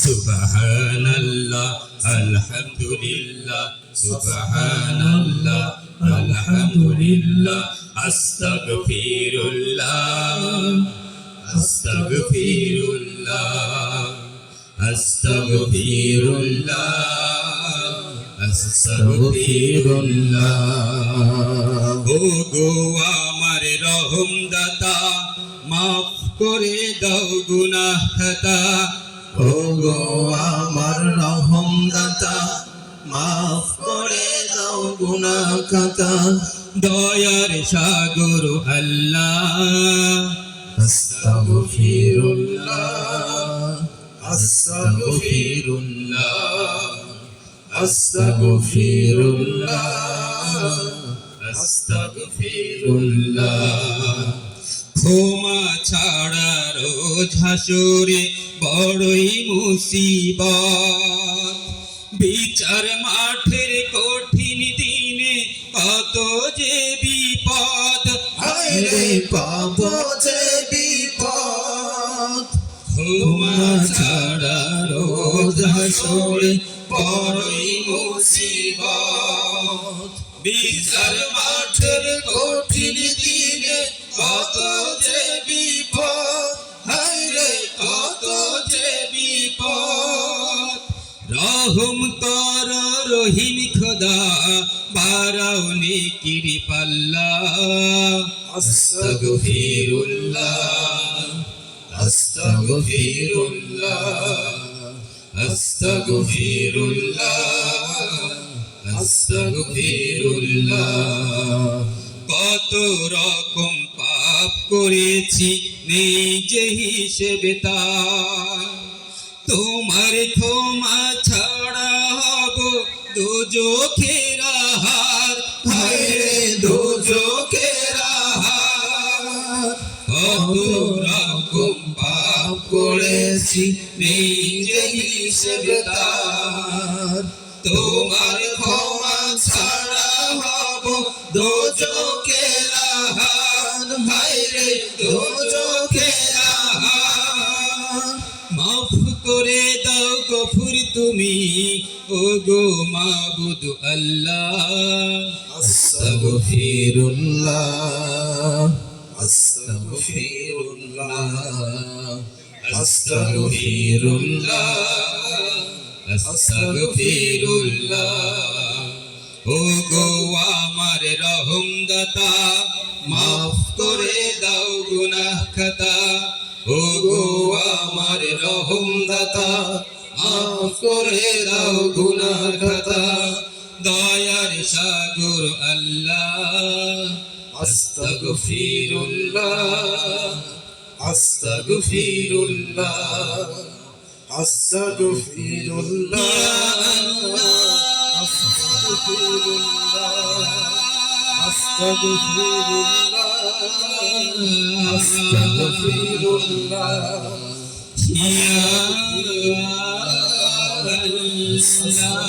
সুবহানাল্লাহ আলহামদুলিল্লাহ সুবহানাল্লাহ আলহামদুলিল্লাহ আস্তাগফিরুল্লাহ আস্তাগফিরুল্লাহ আস্তাগফিরুল্লাহ আস্তাগফিরুল্লাহ। ও গো আমার রহম দাতা মাফ করে দাও গুনাহ খাতা। ও গো আমার রহম দাতা মাফ করে দাও গুনাহ খাতা। দয়ার সাগর আল্লাহ আস্তাগফিরুল্লাহ আস্তাগফিরুল্লাহ আস্তাগফিরুল্লাহ আস্তাগফিরুল্লাহ। ক্ষমা ছাড়া রোজ হাসরে বড়ই মুসিবত। বিচার মাঠের কঠিন দিনে কত যে বিপদ। আরে পাবো যে বিপদ। ক্ষমা ছাড়া রোজ হাসরে বড়ই মুসিবত। বিচার মাঠের কঠিন দিনে কত যে বিপদ। হায়রে কত যে বিপদ। রহম কর রহিম খোদা বারাও নেকির পাল্লা। আস্তাগফিরুল্লাহ আস্তাগফিরুল্লাহ আস্তাগফিরুল্লাহ আস্তাগফিরুল্লাহ। কত রকম পাপ করেছি নেই যে হিসেবে তার। তোমার ক্ষমা ছাড়া হব দোজখের আহার। হায়রে দোজখের আহার। কত রকম পাপ করেছি নেই যে হিসেবে তার। তোমার ক্ষমা ছাড়া হব দোজখের আহার। হায়রে দোজখের আহার। মাফ করে দাও গফুর তুমি ও গো মাবুদ আল্লাহ। আস্তাগফিরুল্লাহ আস্তাগফিরুল্লাহ আস্তাগফিরুল্লাহ আস্তাগফিরুল্লাহ। ও গো আমার রহম দাতা মাফ করে দাও গুনাহ খাতা। ও গো আমার রহম দাতা মাফ করে দাও গুনাহ খাতা। দয়ার সাগর আল্লাহ আস্তাগফিরুল্লাহ আস্তাগফিরুল্লাহ আস্তাগফিরুল্লাহ আস্তাগফিরুল্লাহ আস্তাগফিরুল্লাহ ইয়া আল্লাহ